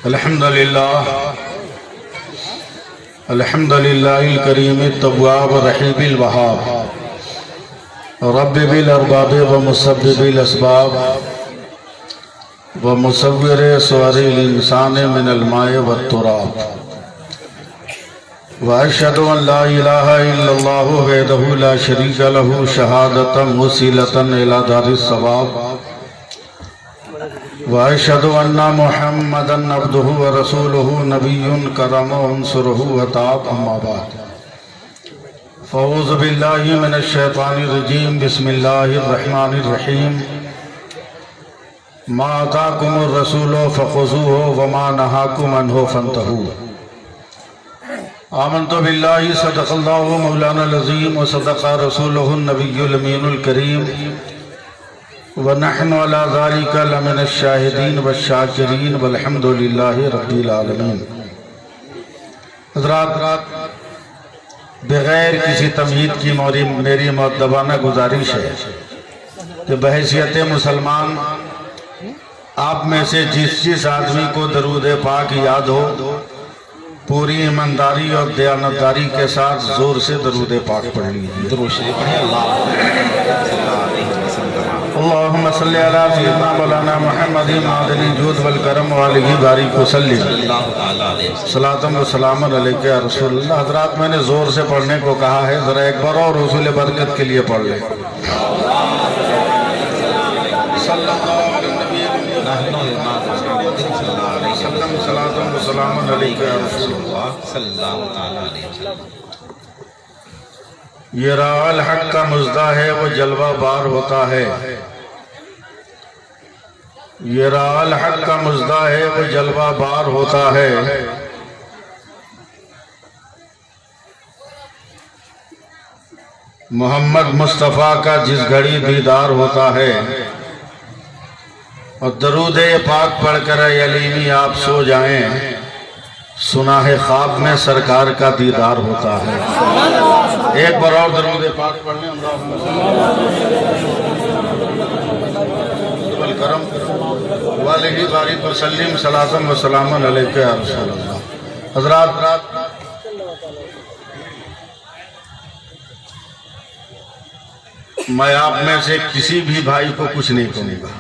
अल्हम्दुलिल्लाह अल्हम्दुलिल्लाहिल करीम तव्वाब रहीबिल वहाब रब्बिल अरबाब व मुसब्बिबिल असबाब व मुसव्विर सवारिल इंसान मिनल माए व तुराब व अशहदु अन ला इलाहा इल्लल्लाहु वहदहु ला शरीका लहु शहादतन वसीलतन इला दारिस सवाब व अशहदु अन्ना मुहम्मदन अब्दुहु व रसूलुहु नबियुन करमो उनसुरहु व ताब अम्मा बाद फ़ऊज़ु बिल्लाहि मिनश शैतानिर रजीम बिस्मिल्लाहिर रहमानिर रहीम मा आताकुमुर रसूलु फ़ख़ुज़ूहु व मा नहाकुम अन्हु फ़ंतहू आमन्तु बिल्लाहि सदक़ल्लाहु मौलानाल अज़ीम व सदक़ा रसूलुहुन नबियुल अमीनुल करीम व नहनु अला ज़ालिका लमिनश शाहिदीन व शाकिरीन वल्हम्दुलिल्लाहि रब्बिल आलमीन। हज़रात, बग़ैर किसी तमहीद की मेरी मुअद्दबाना गुजारिश है कि बहैसियत मुसलमान आप में से जिस आदमी को दरूद पाक याद हो, पूरी ईमानदारी और दयानतदारी के साथ जोर से दरूद पाक पढ़ लीजिए। अल्लाहुम्मा सल्ली अला सय्यिदिना मौलाना मुहम्मदिन मादनी जूद वल करम वालिही बारिक वसल्लिम सलातम व सलामन अलैका या रसूलल्लाह। हज़रात, मैंने जोर से पढ़ने को कहा है, जरा एक बार और रसूल बरकत के लिए पढ़ लें। ये राल हक का मुज़दा है वो जलवा बार होता है, ये राल हक का मुज़दा है वो जलवा बार होता है। मोहम्मद मुस्तफ़ा का जिस घड़ी दीदार होता है और दरूद पाक पढ़कर अलीमी आप सो जाएं, सुना है ख्वाब में सरकार का दीदार होता है। एक बार और दरूद पाक पढ़ लें। करम वालिही बारिक वसल्लिम सलातम व सलामन अलैका या रसूलल्लाह। हज़रात, मैं आप में से किसी भी भाई को कुछ नहीं कहूँगा।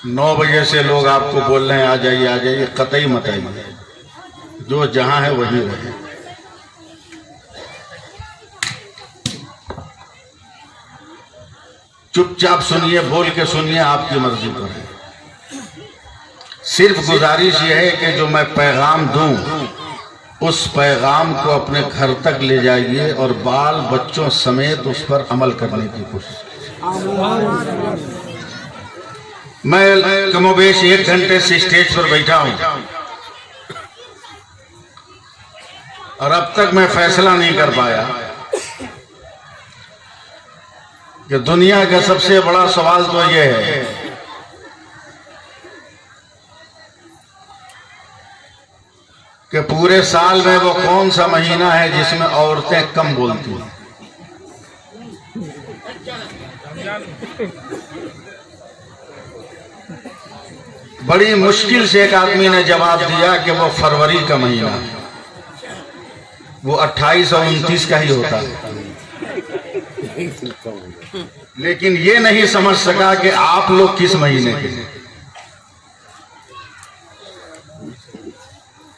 9 बजे से लोग आपको बोल रहे हैं आ जाइए आ जाइए, कतई मत आइए, जो जहां है वही रहे। चुपचाप सुनिए, बोल के सुनिए, आपकी मर्जी पर है। सिर्फ गुजारिश ये है कि जो मैं पैगाम दूं उस पैगाम को अपने घर तक ले जाइए और बाल बच्चों समेत उस पर अमल करने की कोशिश कीजिए। मैं कमोबेश 1 घंटे से स्टेज पर बैठा हूं और अब तक मैं फैसला नहीं कर पाया कि दुनिया का सबसे बड़ा सवाल तो यह है कि पूरे साल में वो कौन सा महीना है जिसमें औरतें कम बोलती हैं। बड़ी मुश्किल से एक आदमी ने जवाब दिया कि वो फरवरी का महीना है, वो 28 और 29 का ही होता है। लेकिन ये नहीं समझ सका कि आप लोग किस महीने के हैं।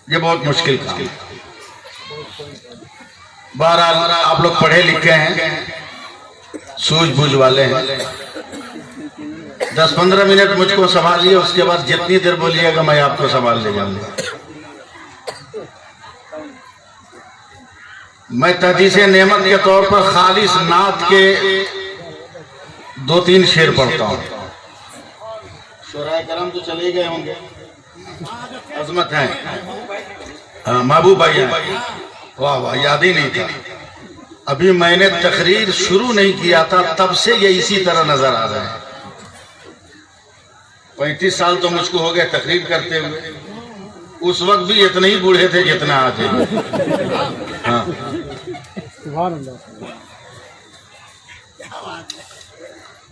ये बहुत मुश्किल काम है। बहरहाल आप लोग पढ़े लिखे हैं, सूझबूझ वाले हैं। 10-15 मिनट मुझको संभालिए, उसके बाद जितनी देर बोलिएगा मैं आपको संभाल ले जाऊंगा। मैं तहदीसे नेमत के तौर पर खालिस नात के 2-3 शेर पढ़ता हूँ। शुराए करम तो चले गए होंगे, अजमत है। महबूब भाई, वाह वाह, याद ही नहीं था। अभी मैंने तकरीर शुरू नहीं किया था, तब से ये इसी तरह नजर आ रहा है। 35 साल तो मुझको हो गए तकरीर करते हुए। उस वक्त भी इतने ही बूढ़े थे जितना आज है। हाँ,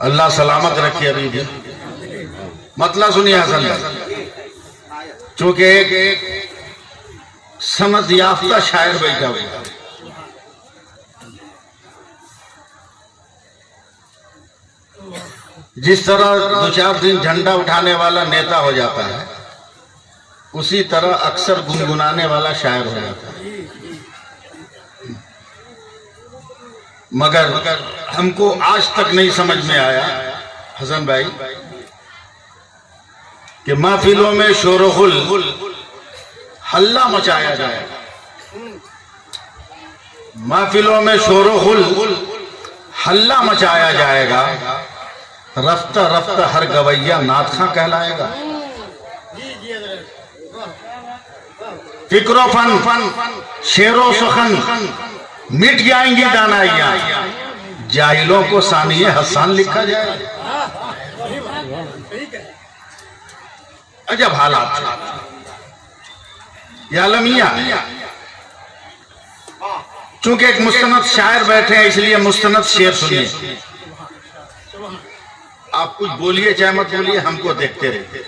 अल्लाह सलामत रखे अभी भी। मतलब सुनिए हसन भाई, चूंकि एक समझ याफ्ता शायर बैठा हुआ, जिस तरह 2-4 दिन झंडा उठाने वाला नेता हो जाता है, उसी तरह अक्सर गुनगुनाने वाला शायर हो जाता है। मगर हमको आज तक नहीं समझ में आया हसन भाई कि महफिलों में शोरगुल हल्ला मचाया जाए, महफिलों में शोरगुल हल्ला मचाया जाएगा, रफ्ता रफ्ता हर गवैया नाथ खां कहलाएगा। फिक्रो फन शेरो सुखन मिट जाएंगी दानाइयां, जाहिलों को सानिए हसान लिखा जाए। अजब हालात या लमिया। चूंकि एक मुस्तनद शायर बैठे हैं, इसलिए मुस्तनद शेर सुनिए। आप कुछ बोलिए चाहे मत बोलिए, हमको देखते रहिए,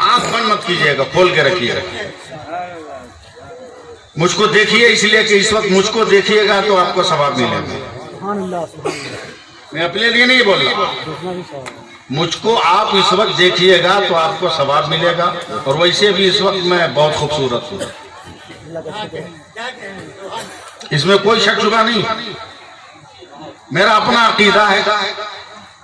आंख बंद मत कीजिएगा, खोल के रखिए। मुझको देखिए इसलिए कि इस वक्त मुझको देखिएगा तो आपको सवाब मिलेगा। मैं अपने लिए नहीं बोल रहा, मुझको आप इस वक्त देखिएगा तो आपको सवाब मिलेगा। और वैसे भी इस वक्त मैं बहुत खूबसूरत हूँ, इसमें कोई शक शुबा नहीं। मेरा अपना अकीदा है,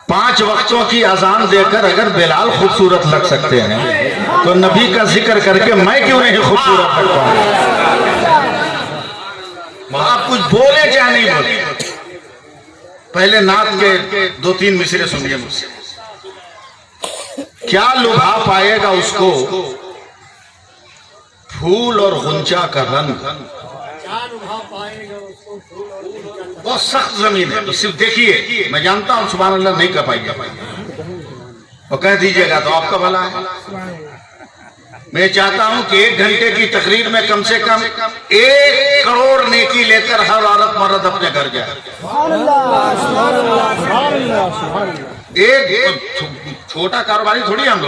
5 वक्तों की अजान देकर अगर बिलाल खूबसूरत लग सकते हैं तो नबी का जिक्र करके मैं क्यों नहीं खूबसूरत लग पाऊंगा। आप कुछ बोले चाहे नहीं बोले, पहले नात के 2-3 मिसरे सुनिए मुझसे। क्या लुभा पाएगा उसको फूल और गुंचा का रंग, बहुत सख्त जमीन है। सिर्फ देखिए, मैं जानता हूं सुभान अल्लाह नहीं कर पाएगा, और कह दीजिएगा तो आपका भला है। मैं चाहता हूं कि 1 घंटे की तकरीर में कम से कम 1 करोड़ नेकी लेकर हर औरत मर्द अपने घर जाए। एक छोटा कारोबारी थोड़ी हम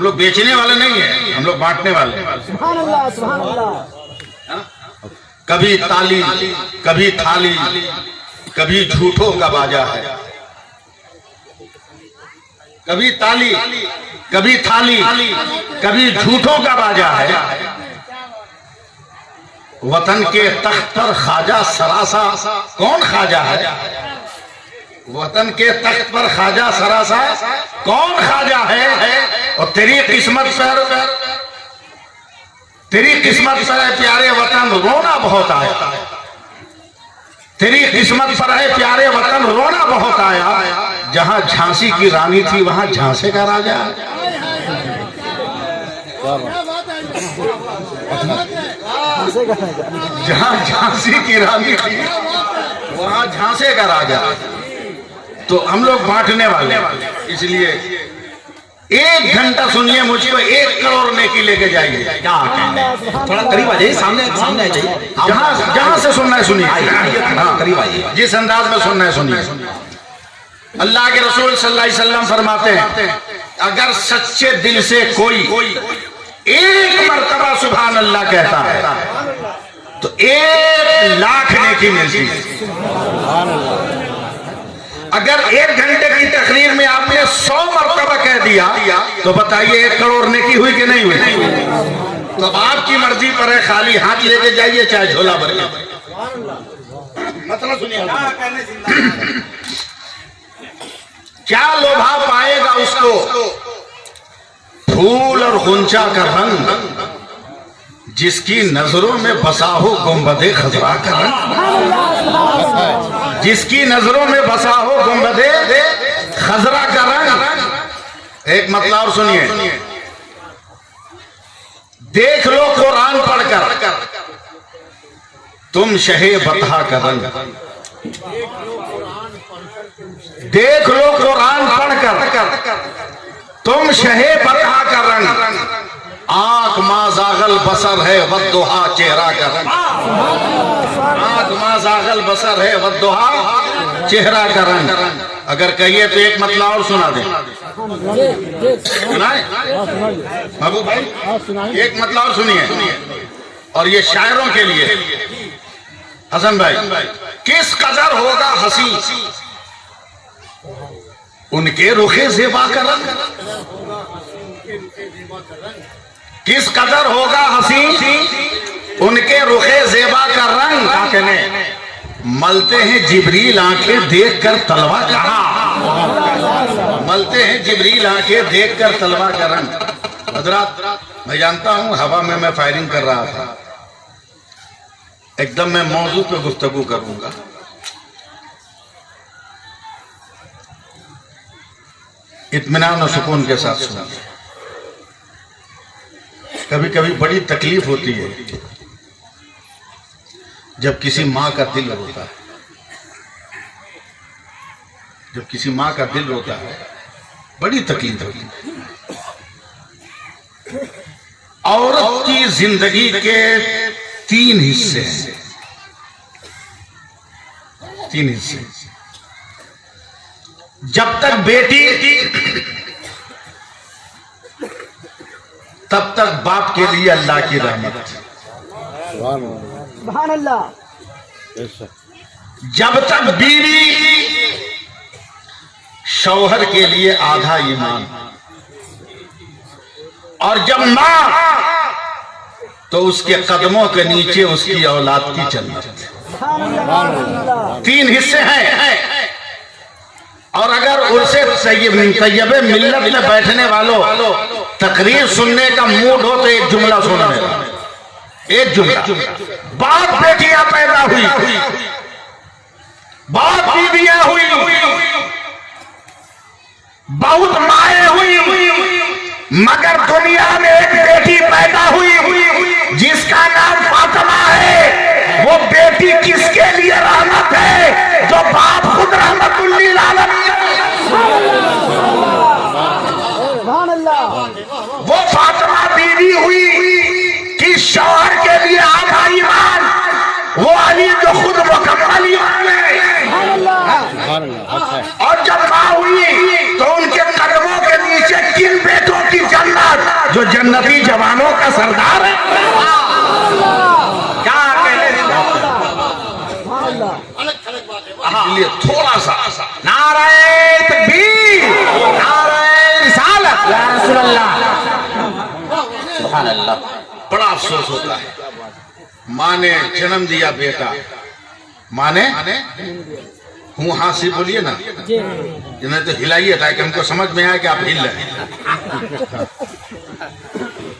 लोग बेचने वाले नहीं है, हम लोग बांटने वाले हैं। कभी ताली, कभी थाली, कभी झूठों का बाजा है। कभी ताली, कभी थाली, कभी झूठों का बाजा है। वतन के तख्त पर ख्वाजा सरासा, कौन ख्वाजा है? वतन के तख्त पर ख्वाजा सरासा कौन ख्वाजा है? और तेरी किस्मत पर है प्यारे वतन रोना बहुत आया, तेरी किस्मत पर है प्यारे वतन रोना बहुत आया। जहां झांसी की रानी थी वहां झांसे का राजा। जहां झांसी की रानी थी वहां झांसे का राजा। तो हम लोग बांटने वाले, इसलिए 1 घंटा सुनिए मुझको 1 करोड़ नेकी लेके जाइए। क्या थोड़ा करीब आ जाइए, सामने आ जाइए, जहां से सुनना है सुनिए, करीब आइए, जिस अंदाज में सुनना है सुनिए। अल्लाह के रसूल सल्लल्लाहु अलैहि वसल्लम फरमाते हैं, अगर सच्चे दिल से कोई 1 मर्तबा सुभान अल्लाह कहता है तो 1 लाख नेकी मिलती है। अगर 1 घंटे की तकरीर में आपने 100 मर्तबा कह दिया तो बताइए 1 करोड़ नेकी हुई कि नहीं हुई? तो आपकी मर्जी पर है, खाली हाथ लेके जाइए चाहे झोला भर के। मतलब सुनिए, क्या लोभा पाएगा उसको फूल और गुंचा का रंग, जिसकी नजरों में बसा हो गुंबदे खजरा का रंग, जिसकी नजरों में बसा हो गुंबदे खजरा का रंग। एक मतलब और सुनिए, देख लो कुरान पढ़कर तुम शहे बतहा का रंग, देख लो कुरान पढ़कर तुम शहे बतहा का रंग। आंख माजागल बसर है वद्दुहा चेहरा का रंग, आंख माजागल बसर है वद्दुहा चेहरा का रंग। अगर कहिए तो एक मतलब और सुना दे। सुनाए बाबू भाई, एक मतलब और सुनिए, और ये शायरों के लिए। हसन भाई, किस कदर होगा हंसी उनके रुखे ज़ेबा का रंग, किस कदर होगा हंसी उनके रुखे ज़ेबा का रंग। क्या कहने, मलते हैं जिब्रील आंखें देखकर तलवा कहा, मलते हैं जिब्रील आंखें देखकर तलवा का रंग। हजरात, मैं जानता हूं हवा में मैं फायरिंग कर रहा था, एकदम मैं मौजू पे गुफ्तगू करूंगा। इत्मीनान और सुकून के साथ सुनिए। कभी कभी बड़ी तकलीफ होती है जब किसी माँ का दिल रोता है, जब किसी माँ का दिल रोता है बड़ी तकलीफ होती है। औरत की जिंदगी के तीन हिस्से हैं, तीन हिस्से। जब तक बेटी तब तक बाप के लिए अल्लाह की रहमत, सुभान अल्लाह। जब तक बीवी शौहर के लिए आधा ईमान, और जब मां तो उसके कदमों के नीचे उसकी औलाद की जन्नत। तीन हिस्से हैं। और अगर उनसे तैयबे मिल्लत में बैठने वालों तकरीर सुनने का मूड हो तो एक जुमला सुन लेना, एक जुमला। बाप बेटियां पैदा हुई, बाप बीवियां हुई, बहुत माएँ हुई, मगर दुनिया में एक बेटी पैदा हुई जिसका नाम फातिमा है। वो बेटी किसके लिए रहमत है? जो बाप खुद रहमतुल लिल आलमीन वो फातिमा बीवी हुई कि शौहर के लिए आधा ईमान, वो अली जो खुद मुकम्मल ईमान है। और जब माँ हुई तो उनके कदमों के नीचे किन बेटों की जन्नत, जो जन्नती जवानों का सरदार है। क्या कहने, इसलिए थोड़ा सा नारे तकबीर, नारे रिसालत, या रसूल अल्लाह, सुभान अल्लाह। बड़ा अफसोस होता है, माँ ने जन्म दिया बेटा, माँ ने हूँ हाँ से बोलिए ना, जिन्हें तो हिलाइए ताकि हमको समझ में आए कि आप हिल रहे।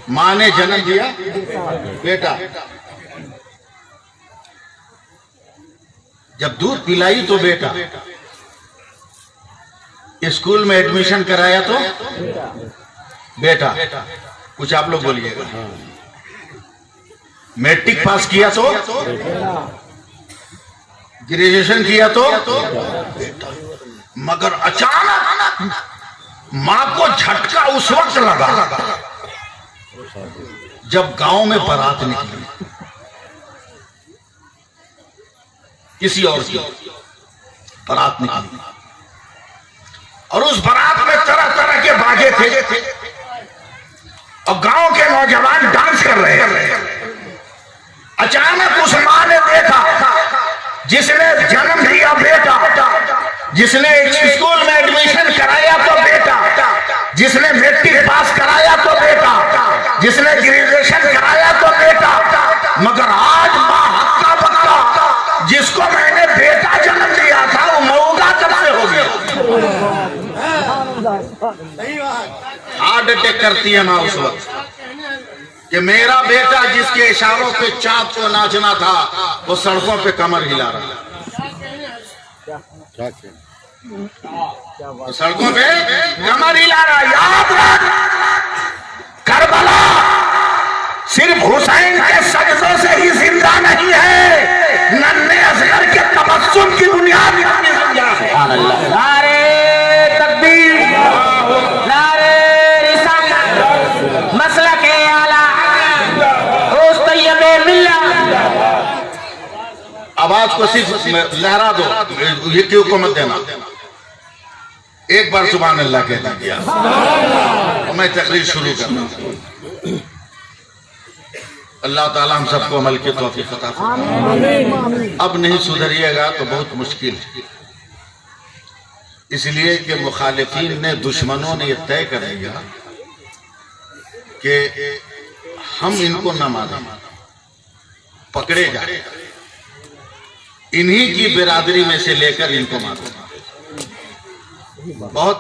माँ ने जन्म दिया बेटा, जब दूध पिलाई तो बेटा, स्कूल में एडमिशन कराया तो बेटा, कुछ आप लोग बोलिएगा, मैट्रिक पास किया तो, ग्रेजुएशन किया तो बेटा। मगर अचानक मां को झटका उस वक्त लगा जब गांव में बारात निकली, किसी और की बारात निकली, और उस बारात में तरह तरह के बाजे थे और गांव के नौजवान डांस कर रहे हैं। अचानक उस मां ने देखा, जिसने जन्म दिया बेटा, जिसने स्कूल में एडमिशन कराया तो बेटा, जिसने मैट्रिक पास कराया तो बेटा, जिसने ग्रेजुएशन कराया तो बेटा, मगर आज मां हक्का बक्का जिसको मैंने बेटा जन्म दिया था वो मऊगा कब से हो गया। हार्ट अटैक करती है मां उस वक्त कि मेरा बेटा जिसके इशारों पे चाँद को नाचना था वो सड़कों पे कमर हिला रहा, तो सड़कों पे कमर हिला रहा। याद रख, करबला सिर्फ हुसैन के सजदों से ही जिंदा नहीं है, नन्हे असगर के तबस्सुम की बुनियाद में जिंदा है। नारे तकबीर, नारे रिसालत, मसला के आला, आवाज को सिर्फ लहरा दो, ये क्यों को मत देना। एक बार सुभान अल्लाह कह दीजिए और मैं तकरीर शुरू करना। अल्लाह ताला हम सबको अमल की तौफीक अता फरमाए। अब नहीं सुधरिएगा तो बहुत मुश्किल है, इसलिए कि मुखालिफीन ने, दुश्मनों ने यह तय कर दिया कि हम इनको न माने, पकड़े जाए, इन्हीं की बिरादरी में से लेकर इनको मारो। बहुत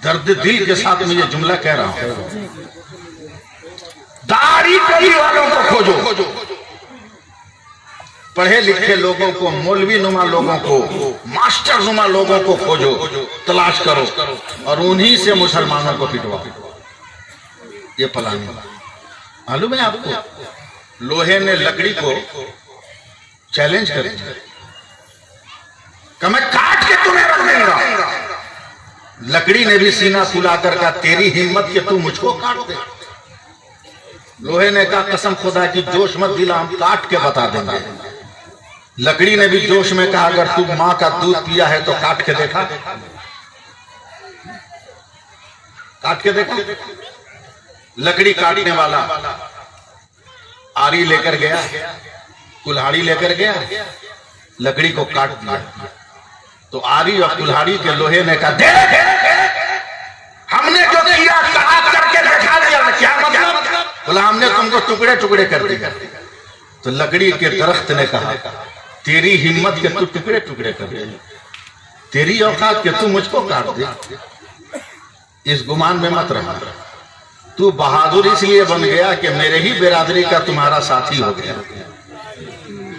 दर्द दिल के साथ मैं ये जुमला कह रहा हूं। दाढ़ी कली वालों को खोजो, पढ़े लिखे लोगों को, मौलवी नुमा लोगों को, मास्टर नुमा लोगों को खोजो, तलाश करो और उन्हीं से मुसलमानों को पिटवाओ। ये प्लान मालूम है आपको? लोहे ने लकड़ी को चैलेंज कर दिया कि मैं काट के तुम्हें रख दूंगा। लकड़ी ने भी सीना फुलाकर कहा तेरी हिम्मत कि तू मुझको काट दे। लोहे ने कहा कसम खुदा की जोश मत दिला, हम काट के बता देंगे। लकड़ी ने भी जोश में कहा अगर तू मां का दूध पिया है तो काट के देखा, काट के देखा। लकड़ी काटने वाला आरी लेकर गया, कुल्हाड़ी लेकर गया, लकड़ी को काट दिया। तो आरी और कुल्हाड़ी के लोहे ने कहा देख हमने जो किया काट करके दिखा दिया, क्या मतलब? बोला हमने तुमको टुकड़े टुकड़े कर दिया। तो लकड़ी के दरख्त ने कहा तेरी हिम्मत के तू टुकड़े टुकड़े कर दे, तेरी औकात के तू मुझको काट दे। इस गुमान में मत रहा, तू बहादुर इसलिए बन गया कि मेरे ही बिरादरी का तुम्हारा साथी हो गया।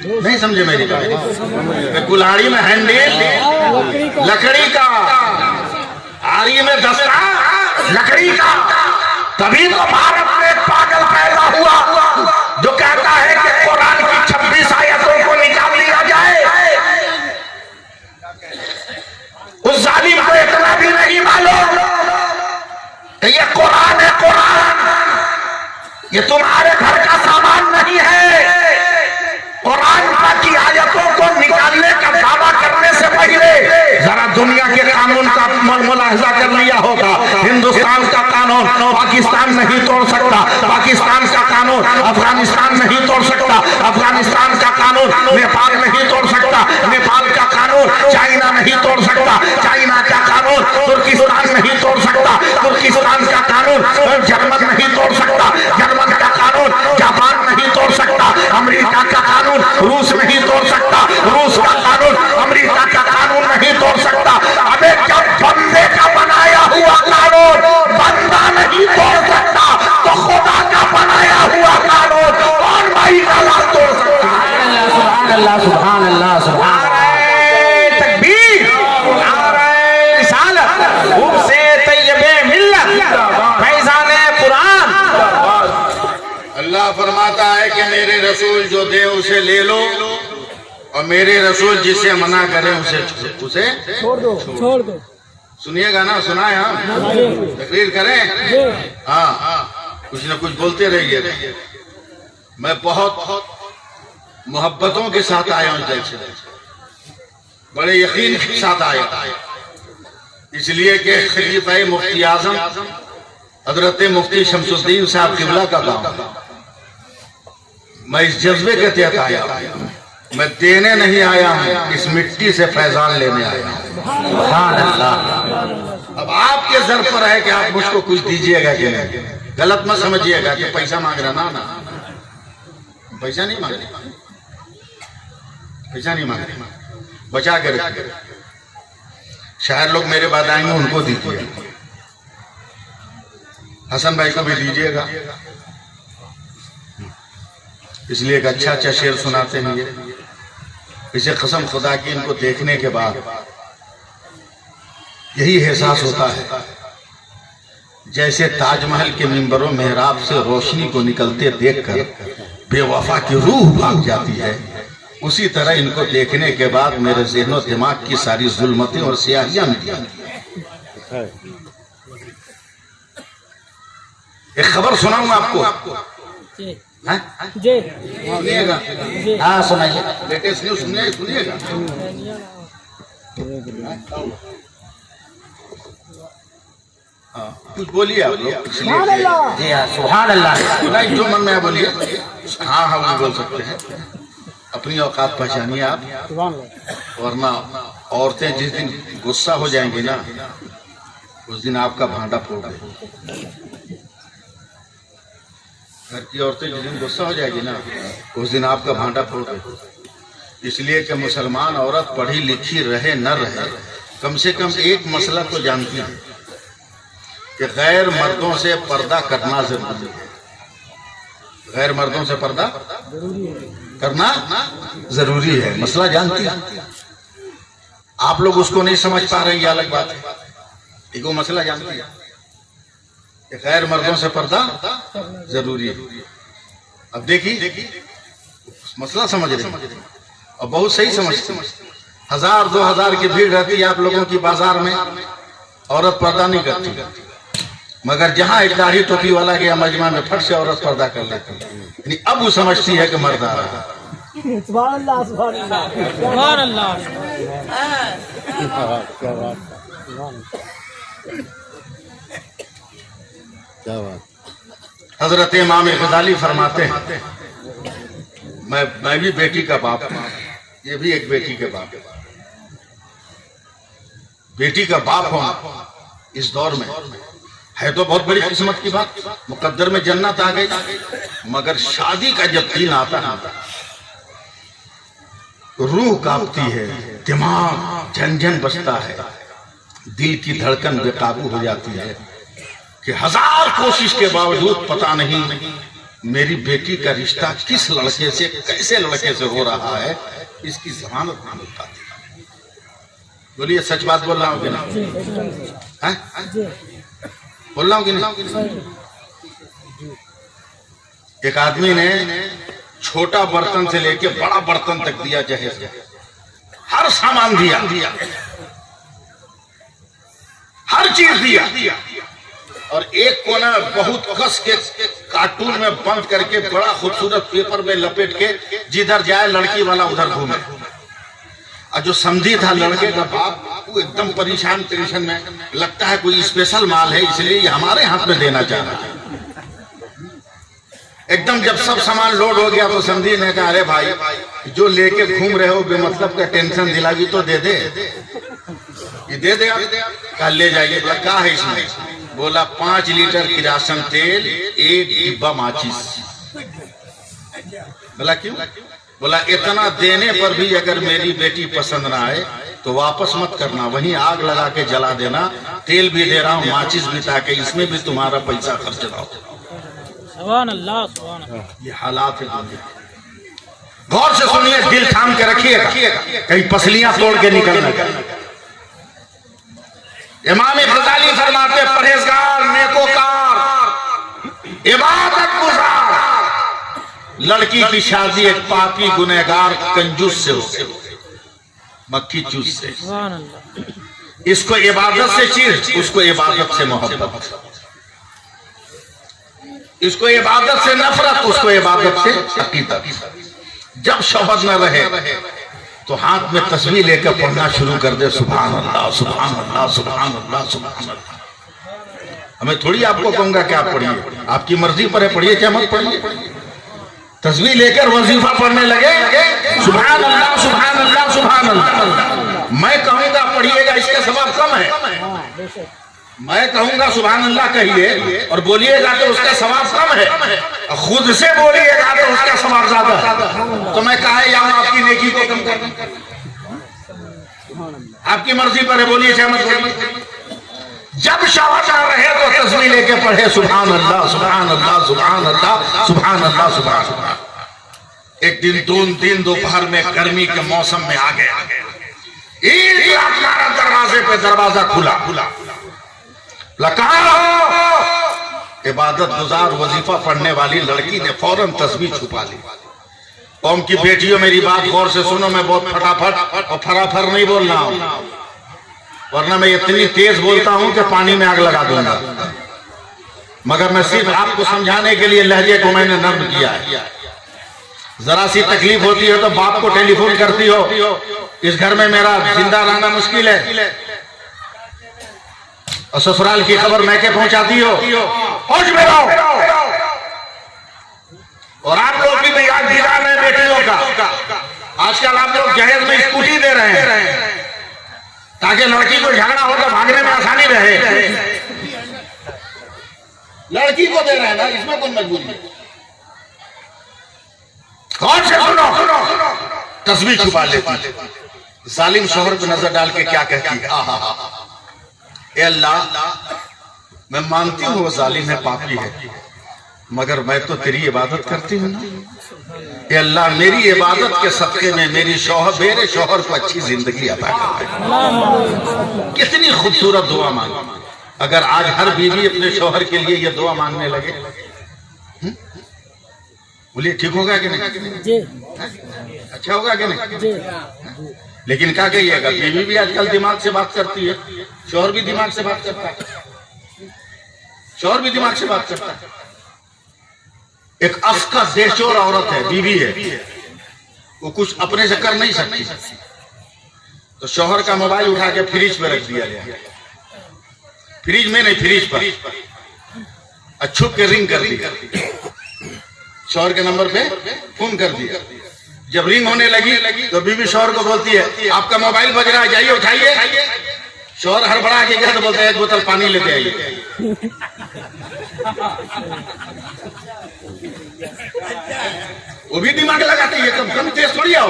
नहीं समझे मेरी बात? कुल्हाड़ी में हैंडल लकड़ी का, आरी में दस्ता लकड़ी का। तभी तो भारत में पागल पैदा हुआ जो कहता है कि कुरान की 26 आयतों को निकाल लिया जाए। उस जालिम को इतना भी नहीं मालूम कि ये कुरान है, कुरान ये तुम्हारे घर का सामान नहीं है। कुरान की आयतों को निकालने का दावा करने से पहले जरा दुनिया के कानून का मुलाहिजा कर लिया होगा। हिंदुस्तान का कानून पाकिस्तान नहीं तोड़ सकता, पाकिस्तान का कानून अफगानिस्तान नहीं तोड़ सकता, अफगानिस्तान का कानून नेपाल नहीं तोड़ सकता, नेपाल का कानून चाइना नहीं तोड़ सकता, चाइना का कानून तुर्किस्तान नहीं तोड़ सकता, तुर्किस्तान का कानून जर्मन नहीं तोड़ सकता, जर्मन का कानून जापान नहीं तोड़ सकता, अमेरिका का कानून रूस नहीं तोड़ सकता, रूस का कानून अमेरिका का कानून नहीं तोड़ सकता। अबे जब बंदे का बनाया हुआ कानून बंदा नहीं तोड़ सकता तो खुदा का बनाया हुआ कानून कौन भाई का तोड़ सकता? सुभान अल्लाह, सुभान अल्लाह, सुभान अल्लाह, तकबीर, नारे रिसालत, उनसे तैयबे मिल्लत, फैज़ाने कुरान। अल्लाह फरमाता है कि मेरे रसूल जो दे उसे ले लो और मेरे रसूल जिसे मना करे उसे छोड़ दो, छोड़ दो। सुनिएगा ना, सुनाए हम तकरीर करें, हाँ कुछ ना कुछ बोलते रहिए। मैं बहुत मोहब्बतों के साथ आया हूं, जैसे बड़े यकीन के साथ आया, इसलिए कि खलीफा मुफ्ती आजम हजरत मुफ्ती शमसुद्दीन साहब किबला का गांव, मैं इस जज्बे के तहत आया। मैं देने नहीं आया हूं, इस मिट्टी से फैजान लेने आया हूं। सुभान अल्लाह। अब आपके जर पर है कि आप मुझको कुछ दीजिएगा कि नहीं, गलत मत समझिएगा कि पैसा मांग रहा ना, पैसा नहीं मांग रहा, पैसा नहीं मांग रहा, बचा के रखिए। शायर लोग मेरे बाद आएंगे, उनको दीजिए, हसन भाई को भी दीजिएगा, इसलिए एक अच्छा अच्छा शेर सुनाते हैं ये। इसे कसम खुदा की इनको देखने के बाद यही एहसास होता है जैसे ताजमहल के मिंबरों मेहराब से रोशनी को निकलते देखकर बेवफा की रूह भाग जाती है, उसी तरह इनको देखने के बाद मेरे ज़हन दिमाग की सारी जुल्मतें और स्याहियां मिट जाती। एक खबर सुनाऊं आपको, जी सुनिएगा। हाँ सुनाइए। लेटेस्ट न्यूज सुनिएगा। हाँ, कुछ बोलिए आप लोग, इसलिए कि- जी हाँ, सुभान अल्लाह। नहीं, जो मन में है बोलिए। हाँ हाँ वो बोल सकते हैं। अपनी औकात पहचानिए आप, वरना औरतें जिस दिन गुस्सा हो जाएंगी ना, उस दिन आपका भांडा फोड़ देंगी। घर की औरतें जिस दिन गुस्सा हो जाएगी ना, उस दिन आपका भांडा फोड़ देंगी। इसलिए कि मुसलमान औरत पढ़ी लिखी रहे न रहे, कम से कम एक मसला तो जानती है कि गैर मर्दों से पर्दा करना जरूरी है। गैर मर्दों से पर्दा करना जरूरी है, मसला जानती है। आप लोग उसको नहीं समझ पा रहे हैं, ये अलग बात है। एक वो मसला जानती है कि गैर मर्दों से पर्दा जरूरी है। अब देखिए मसला समझ रहे हैं और बहुत सही समझते हैं। 1000-2000 की भीड़ रहती है आप लोगों की बाजार में, औरत पर्दा नहीं करती, मगर जहां एक दाढ़ी टोपी वाला गया मजमा में, फट से औरत पर्दा कर लेती है। यानी अब वो समझती है कि मर्द आ रहा है। सुभान अल्लाह सुभान अल्लाह सुभान अल्लाह। क्या बात। हजरत इमाम गजाली फरमाते हैं, मैं भी बेटी का बाप हूं, ये भी एक बेटी के बाप है। बेटी का बाप हूं इस दौर में है तो बहुत बड़ी किस्मत की बात, मुकद्दर में जन्नत आ गई। मगर शादी का जब दिन आता है, रूह कांपती है, दिमाग झंझन बजता है, दिल की धड़कन बेकाबू हो जाती है कि 1000 कोशिश के बावजूद पता नहीं मेरी बेटी का रिश्ता किस लड़के से, कैसे लड़के से हो रहा है, इसकी जमानत नहीं मिल पाती। बोलिए सच बात बोल रहा हूं कि नहीं? बोल रहा हूं कि नहीं? एक आदमी ने छोटा बर्तन से लेके बड़ा बर्तन तक दिया, जहेज हर सामान दिया, हर चीज दिया, और एक कोना बहुत कस के कार्टून में बंद करके बड़ा खूबसूरत पेपर में लपेट के जिधर जाए लड़की वाला उधर घूमे। और जो समझी था लड़के का बाप, वो एकदम परेशान टेंशन में, लगता है कोई स्पेशल माल है इसलिए ये हमारे हाथ में देना चाह रहा है। एकदम जब सब सामान लोड हो गया तो समझी ने कहा, अरे भाई जो लेके घूम रहे हो बेमतलब का टेंशन दिलावी तो दे दे, ये दे दे। कहा ले जाइए। बोला क्या है इसमें? बोला 5 लीटर किरासन तेल, 1 डिब्बा माचिस। बोला क्यों? बोला इतना देने पर भी अगर मेरी बेटी पसंद ना आए तो वापस मत करना, वहीं आग लगा के जला देना। तेल भी दे रहा हूँ, माचिस भी, ताकि इसमें भी तुम्हारा पैसा खर्च ना हो। सुभान अल्लाह सुभान अल्लाह। ये हालात है दुनिया। गौर से सुनिए, दिल थाम के रखिएगा, कहीं पसलियां तोड़ के निकलना। इमाम गजाली फरमाते, परहेजगार, नेकोकार, इबादत गुजार लड़की की शादी एक पापी गुनहगार कंजूस से हो, मक्खी चूस से। सुभान अल्लाह। इसको इबादत से चीज, उसको इबादत से मोहब्बत, इसको इबादत से नफरत, उसको इबादत से अकीदत। जब शौहर न रहे तो हाथ में तस्वीर लेकर पढ़ना शुरू कर दे, सुभान अल्लाह सुभान अल्लाह सुभान अल्लाह सुभान अल्लाह। हमें थोड़ी आपको कहूंगा कि आप पढ़िए, आपकी मर्जी पर है, पढ़िए क्या मत पढ़िए। तस्वीर लेकर वजीफा पढ़ने लगे, सुभान अल्लाह सुभान अल्लाह सुभान अल्लाह। मैं कहूंगा पढ़िएगा, इसका सवाब कम है। मैं कहूंगा सुभान अल्लाह कहिए और बोलिएगा तो उसका सवाब कम है, खुद से बोलिएगा तो उसका सवाब ज्यादा है। तो मैं कहा जाऊं आपकी नेकी को कम कर दूं? आपकी मर्जी पर है, बोलिए चाहे मत बोलिए। जब शौहर आ रहे तो तस्वीर लेके पढ़े, सुभान अल्लाह सुभान अल्लाह सुभान अल्लाह सुभान अल्लाह सुभान अल्लाह। एक दिन 2 दिन दोपहर में गर्मी के मौसम में आ गया, एक लाख दरवाजे पे दरवाजा खुला। कहाँ हो? इबादत गुजार वजीफा पढ़ने वाली लड़की ने फौरन तस्वीर छुपा ली। कौम की बेटियों, मेरी बात गौर से सुनो, मैं बहुत फटाफट और फराफर नहीं बोल रहा हूं, वरना मैं इतनी तेज बोलता हूं कि पानी में आग लगा दूंगा। मगर मैं सिर्फ आपको समझाने के लिए लहजे को मैंने नर्म किया है। जरा सी तकलीफ होती है तो बाप को टेलीफोन करती हो, इस घर में मेरा जिंदा रहना मुश्किल है, और ससुराल की खबर मैके पहुंचाती हो, पहुंच में रहो। और आप लोग भी तैयार दिला रहे हैं बेटियों का। आजकल आप लोग जहेज में स्कूटी दे रहे हैं ताकि लड़की को झगड़ा हो तो भागने में आसानी रहे। लड़की को दे रहे हैं ना, इसमें कौन मजबूरी है? कौन से सुनो तस्वीर छुपा लेती, जालिम शोहर पे नजर डाल के क्या कहती है, ए अल्लाह मैं मानती हूँ वो जालिम है, पापी है, मगर मैं तो तेरी इबादत करती हूँ ना। ए अल्लाह मेरी इबादत के सदके में मेरे शोहर को अच्छी जिंदगी अता कर। कितनी खूबसूरत दुआ मांगी। अगर आज हर बीवी अपने शोहर के लिए ये दुआ मांगने लगे, बोलिए ठीक होगा कि नहीं? जी। अच्छा होगा कि नहीं? जी। लेकिन क्या कहिएगा, बीवी भी आजकल दिमाग से बात करती है, शोहर भी दिमाग से बात करता है, शोहर भी दिमाग से बात करता है। एक अस्का देशोर औरत है, बीवी है, वो कुछ अपने से कर नहीं सकती, तो शोहर का मोबाइल उठा के फ्रिज पे रख दिया गया, फ्रिज में नहीं फ्रिज पर, छुप के रिंग कर दी, शोहर के नंबर पे फोन कर दिया। जब रिंग होने लगी तो बीवी शोहर को बोलती है आपका मोबाइल बज रहा है, जाइए उठाइए। शोहर हड़बड़ा के गया तो बोलते हैं एक बोतल पानी लेते आइए। वो भी दिमाग लगाती है, कम तेज थोड़ी हो।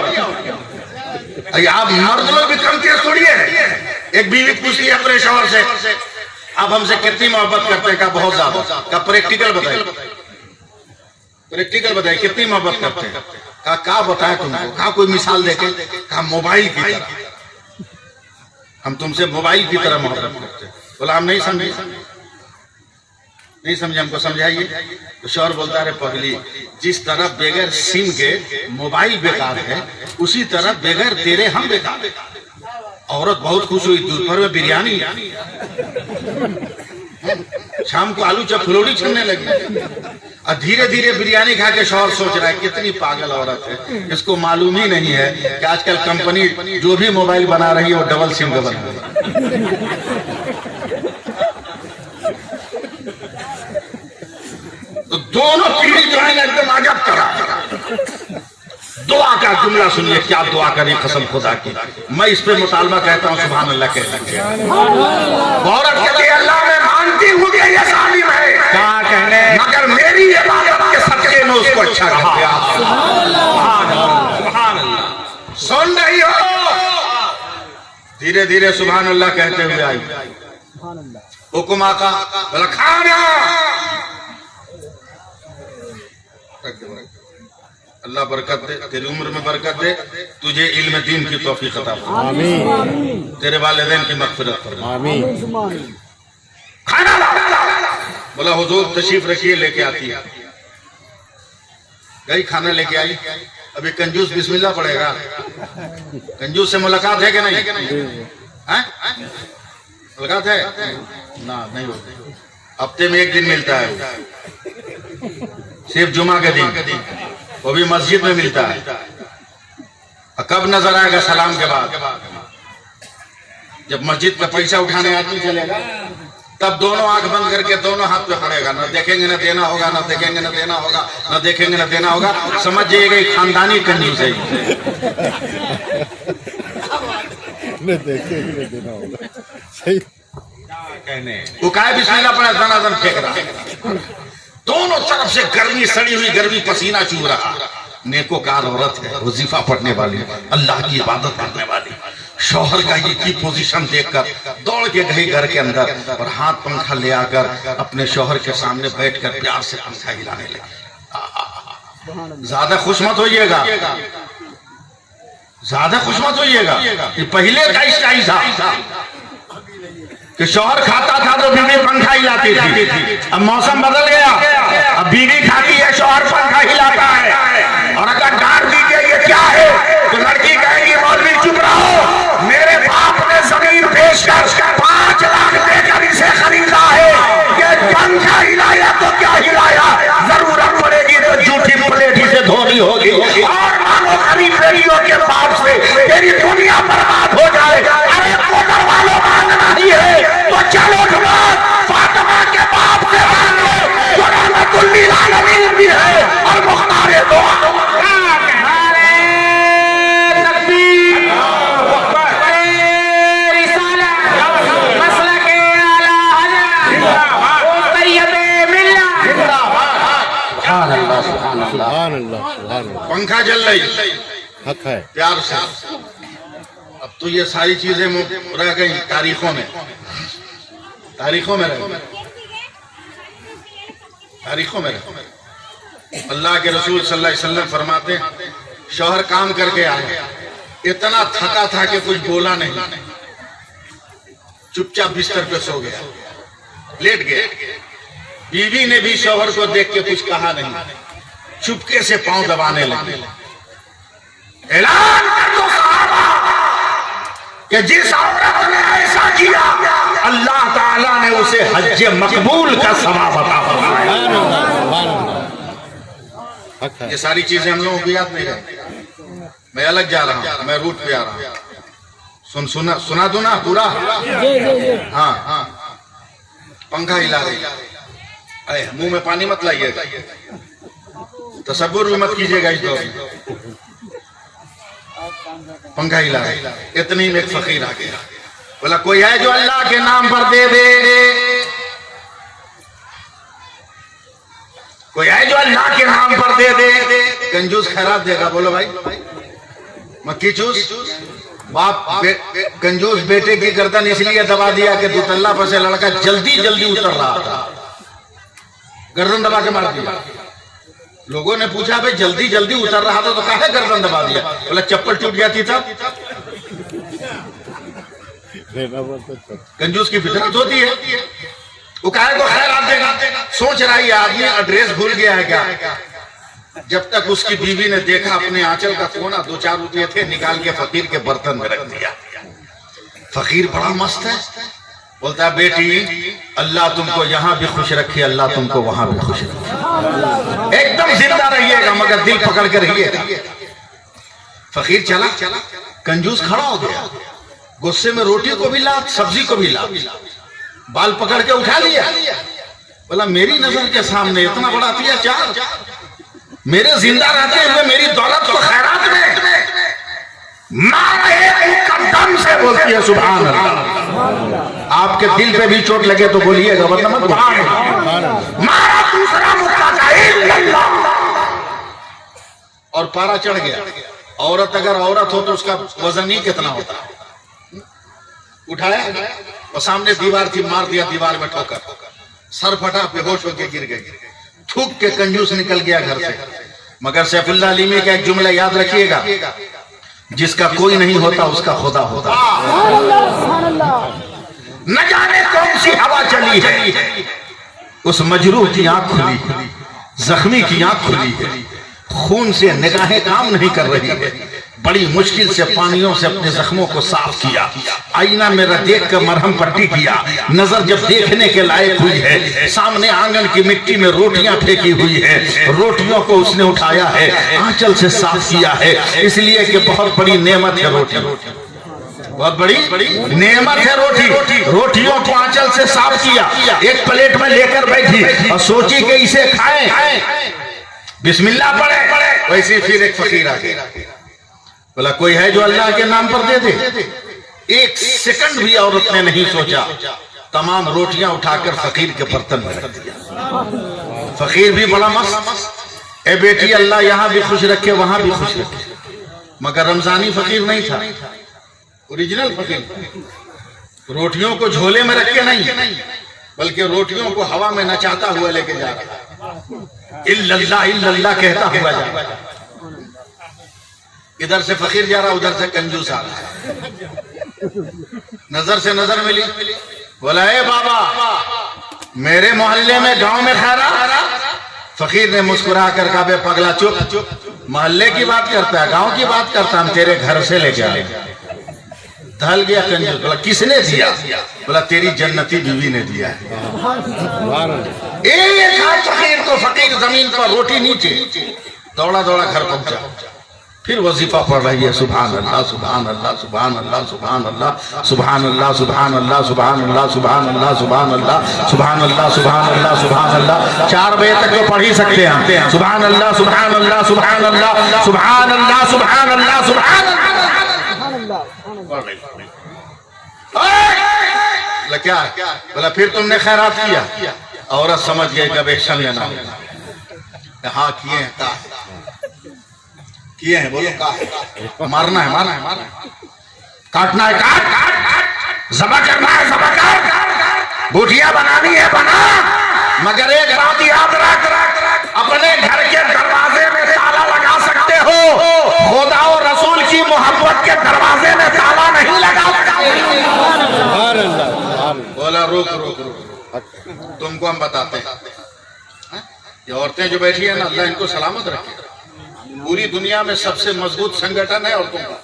आप मर्द लोग भी कम तेज थोड़ी है। एक बीवी पूछती है अपने शोहर से आप हमसे कितनी मोहब्बत करते हैं? का बहुत ज्यादा। का प्रैक्टिकल बताइए, प्रैक्टिकल बताइए कितनी मोहब्बत करते हैं? का बताए तुमको? का कोई मिसाल देके? का मोबाइल की तरह, हम तुमसे मोबाइल की तरह मोहब्बत करते हैं। बोला हम नहीं समझे, नहीं समझे, हमको समझाइए। तो शोहर बोलता है पगली, जिस तरह बगैर सिम के मोबाइल बेकार है, उसी तरह बगैर तेरे हम बेकार है। औरत बहुत खुश हुई, दोपहर में बिरयानी, शाम को आलू चप फुलौड़ी छलने लगी, और धीरे धीरे बिरयानी खा के शोहर सोच रहा है कितनी पागल औरत है, इसको मालूम ही नहीं है कि आजकल कंपनी जो भी मोबाइल बना रही है वो डबल सिम का बना रही है। तो दोनों पीढ़ी जो है एकदम अजब तरह। दुआ का जुमला सुनिए, क्या दुआ करें कसम खुदा की। मैं इस पे मुतालबा कहता हूँ सुभान अल्लाह कहते हैं। औरत कहती है अल्लाह मैं मानती हूँ कि ये जालिम है, क्या कहने, मगर मेरी इबादत के सदके में उसको अच्छा कर दिया। सुभान अल्लाह। सुन रही हो? धीरे धीरे सुभान अल्लाह कहते हुए आई। हुक्म आका, बोला खाना। अल्लाह बरकत दे, तेरी उम्र में बरकत दे, तुझे इल्म दीन की तौफीक अता फरमाए, तेरे वालिदैन की मग़फ़िरत फरमाए। खाना ला। बोला हुजूर तशरीफ रखिए, लेके आती है। गई खाना लेके आई। अभी कंजूस बिस्मिल्लाह पड़ेगा। कंजूस से मुलाकात है कि नहीं? मुलाकात है ना? नहीं होती। हफ्ते में एक दिन मिलता है, सिर्फ जुमा के दिन, वो भी मस्जिद में मिलता है। कब नजर आएगा? सलाम के बाद। जब मस्जिद का पैसा उठाने आदमी चलेगा तब दोनों आंख बंद करके दोनों हाथ पे पड़ेगा, न देखेंगे न देना होगा, न देखेंगे न देना होगा, न देखेंगे न देना होगा। समझ जाइएगा खानदानी कंजूस है। न देखेंगे न देना होगा, सही कहने वो काय बिस्मिल्लाह पड़ा, दनादन फेंक रहा। दोनों तरफ से गर्मी, सड़ी हुई गर्मी, पसीना चूह रहा। नेकोकार औरत है, वजीफा पढ़ने वाली, अल्लाह की इबादत करने वाली। शौहर का ये की पोजीशन देखकर दौड़ के गई घर के अंदर और हाथ पंखा ले आकर अपने शौहर के सामने बैठकर प्यार से पंखा हिलाने लगी। ज्यादा खुश मत होइएगा, ज्यादा खुश मत होइएगा। ये पहले का स्टाइल था कि शौहर खाता था तो बीवी पंखा हिलाती थी। अब मौसम बदल गया, अब बीवी खाती है, शौहर पंखा हिलाता है। और अगर डांट दीजिए ये क्या है तो लड़की कहेगी मौलवी चुप रहो, मेरे बाप ने जमीन बेचकर 5 लाख देकर इसे खरीदा है, ये पंखा हिलाया पंखा जल रही, हक है। प्यार से। अब तो ये सारी चीजें रह गई तारीखों में, तारीखों में रह गई, तारीखों में रह गई। अल्लाह के रसूल सल्लल्लाहु अलैहि वसल्लम फरमाते हैं, शौहर काम करके आया, इतना थका था कि कुछ बोला नहीं, चुपचाप बिस्तर पे सो गया, लेट गया। बीवी ने भी शौहर को देख के कुछ कहा नहीं, चुपके से पांव दबाने लगे। ऐलान कर दो सहाबा कि जिस औरत ने ऐसा किया अल्लाह ताला ने उसे हज मकबूल का सवाब अता फरमाया। हक है। ये सारी चीजें हम लोगों को याद नहीं रहती। मैं अलग जा रहा हूँ, मैं रूट पे आ रहा हूँ। सुना दो ना पूरा। हाँ हाँ, पंखा हिला रही, अरे मुंह में पानी मत लाइएगा, तसव्वुर भी मत कीजिएगा इस दौर में। पंखा हिला रही, इतनी में एक फकीर आ गया, बोला कोई है जो अल्लाह के नाम पर दे दे, कोई है जो अल्लाह के नाम पर दे दे। कंजूस खैरात देगा, बोलो भाई मक्की चूस। बाप कंजूस बेटे की गर्दन इसलिए दबा दिया कि दुतल्ला पर से लड़का जल्दी जल्दी उतर रहा था, गर्दन दबा के मार दिया। लोगों ने पूछा भाई जल्दी जल्दी उतर रहा था तो काहे गर्दन दबा दिया? बोला चप्पल टूट जाती था। कंजूस की फितरत होती है, वो काहे को खैरात देगा। सोच रहा है आदमी एड्रेस भूल गया है क्या? जब तक उसकी बीवी ने देखा अपने आंचल का कोना 2-4 रुपये थे, निकाल के फकीर के बर्तन में रख दिया। फकीर बड़ा मस्त है, बोलता है बेटी अल्लाह तुमको यहाँ भी खुश रखे, अल्लाह तुमको वहां भी खुश रखे, एकदम जिंदा रहिएगा मगर दिल पकड़ के रहिएगा। फकीर चला, कंजूस खड़ा हो गया, गुस्से में रोटी को भी ला, सब्जी को भी ला, बाल पकड़ के उठा लिया। बोला मेरी नजर के सामने इतना बड़ा अत्याचार, मेरे जिंदा रहते हुए मेरी दौलत को खैरात में कदम से बोलती है सुभान अल्लाह। आपके दिल पे भी चोट लगे तो बोलिएगा, वरना मत मारा। दूसरा मुक्का और पारा चढ़ गया। औरत अगर औरत हो तो उसका वजन ही कितना होता है। उठाया और सामने दीवार थी, मार दिया दीवार में ठोकर, सर फटा, बेहोश होकर गिर गए। थूक के कंजूस निकल गया घर से। मगर सैफुल्लाह अलीमी का एक जुमला याद रखिएगा, जिसका कोई नहीं होता उसका खुदा होता। न जाने कौन सी हवा चली है, उस मजरूह की आंख खुली, जख्मी की आंख खुली है, खून से निगाहें काम नहीं कर रही है, बड़ी मुश्किल से पानियों से अपने जख्मों को साफ किया, आईना में देख कर मरहम पट्टी किया। नजर जब देखने के लायक हुई है, सामने आंगन की मिट्टी में रोटियां फेंकी हुई है, रोटियों को उसने उठाया है, आंचल से साफ किया है, इसलिए कि बहुत बड़ी नेमत है रोटी, बहुत बड़ी नेमत है रोटी। रोटियों को आंचल से साफ किया, एक प्लेट में लेकर बैठी और सोची कि इसे खाएं, बिस्मिल्लाह पढ़े। वैसे फिर एक फकीर आ गया, बोला कोई है जो अल्लाह के नाम पर दे दे। एक सेकंड भी औरत ने नहीं सोचा, तमाम रोटियां उठाकर फकीर के बर्तन में रख दिया। फकीर भी बड़ा मस्त, ए बेटी अल्लाह यहाँ भी खुश रखे वहां भी खुश रखे। मगर रमजानी फकीर नहीं था, ओरिजिनल फकीर। रोटियों को झोले में रख के नहीं, बल्कि रोटियों को हवा में नचाता हुआ लेके जा रहा, इल्लल्लाह इल्लल्लाह कहता हुआ जा रहा। इधर से फकीर जा रहा, उधर से कंजूस आ रहा। नजर से नजर मिली, बोला ए बाबा मेरे मोहल्ले में गांव में खैरा। फकीर ने मुस्कुरा कर कहा बे पगला चुप, मोहल्ले की बात करता है, गांव की बात करता, हम तेरे घर से लेके आए। धल गया कंजूस, बोला किसने दिया? बोला तेरी जन्नती बीवी ने दिया है। एक फकीर को, फकीर जमीन पर रोटी नीचे, दौड़ा दौड़ा घर पहुंचा, फिर वजीफा पढ़ रही है सुभान अल्लाह सुभान अल्लाह सुभान अल्लाह सुभान अल्लाह सुभान अल्लाह सुभान अल्लाह सुभान अल्लाह सुभान अल्लाह सुभान अल्लाह सुभान अल्लाह सुभान अल्लाह सुभान अल्लाह। 4 बजे तक तो पढ़ ही सकते हैं सुभान अल्लाह सुभान अल्लाह सुभान अल्लाह सुभान अल्लाह सुभान अल्लाह सुभान अल्लाह। क्या बोला? फिर तुमने खैरात किया? औरत समझ गई कब एक्शन लेना। हाँ किए हैं। किए हैं, बोलो का मारना है, मारना है, मारना है, काटना है, काट, ज़बह करना है, ज़बह कर, बूटियां बनानी है, बना, मगर एक बात याद रख, अपने घर के दरवाजे में ताला लगा सकते हो, खुदा और रसूल की मोहब्बत के दरवाजे में ताला नहीं लगा सकते। बोला रुक रुक रुक, तुमको हम बताते हैं। ये औरतें जो बैठी है ना, अल्लाह इनको सलामत रखे। पूरी दुनिया में सबसे मजबूत संगठन है औरतों का।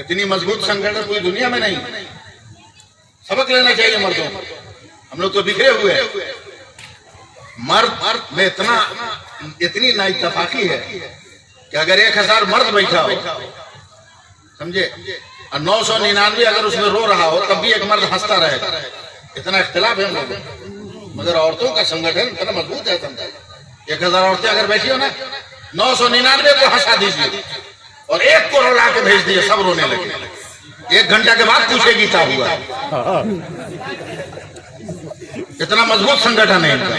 इतनी मजबूत संगठन पूरी दुनिया में नहीं। सबक लेना चाहिए मर्दों को। हम लोग तो बिखरे हुए हैं। मर्द में इतनी नाइतफाकी है कि अगर 1000 मर्द बैठा हो, समझे, और 999 अगर उसमें रो रहा हो, तब भी एक मर्द हंसता रहेगा। इतना इख्तिलाफ है हम लोग, मगर औरतों का संगठन इतना मजबूत है। 1000 औरतें अगर बैठी हो ना, 999 को हंसा दीजिए और एक को रुला के भेज दिए, सब रोने लगे। 1 घंटा के बाद पूछेगी क्या हुआ। इतना मजबूत संगठन है इनका।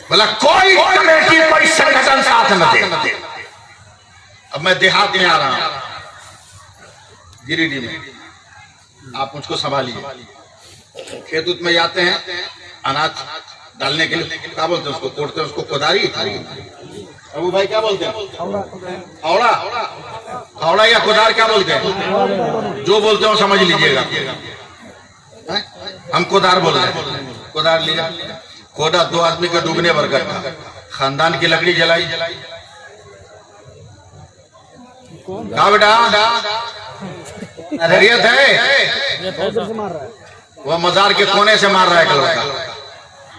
बोला कोई कमेटी, कोई संगठन साथ न दे। अब मैं देहात में आ रहा हूं, गिरिडीह में, आप मुझको संभालिए। खेत उत में जाते हैं अनाज डालने के लिए, क्या बोलते हैं उसको, कोड़ते हैं उसको, कोदारी। अबू भाई क्या बोलते हैं, फावड़ा, फावड़ा या कोदार क्या बोलते हैं, जो बोलते हो समझ लीजिएगा। हम कोदार बोल रहे हैं। कोदार लिया, कोदा 2 आदमी के डूबने भर का, खानदान की लकड़ी जलाई। कहा बेटा खैरियत है? वो मजार के कोने से मार रहा है एक लड़का,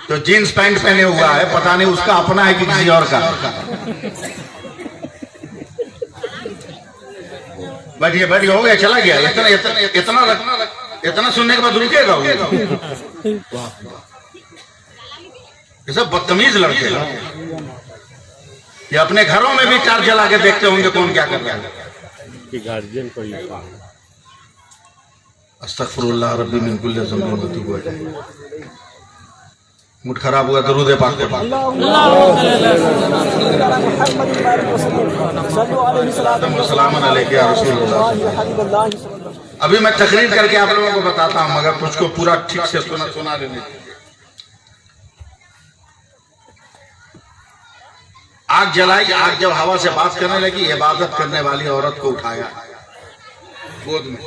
तो जीन्स पैंट पहने हुआ है, पता नहीं उसका अपना है कि किसी और का। बैठिए बैठिए, हो गया, चला गया। इतना सुनने के बाद रुकेगा ये सब बदतमीज लड़के ये अपने घरों में भी चार जला के देखते होंगे कौन क्या कर रहा है। गार्जियन को अस्तगफिरुल्लाह रब्बी मिन कुल्ली ज़ंबिन व तूबू इलैह। मूड खराब हुआ दरूद पाक पे सलाम अलैका या रसूलल्लाह। अभी मैं तकरीर करके आप लोगों को बताता हूं, मगर कुछ को पूरा ठीक से सुना लेने दीजिए। आग जलाई, आग जब हवा से बात करने लगी, इबादत करने वाली औरत को उठाया गोद में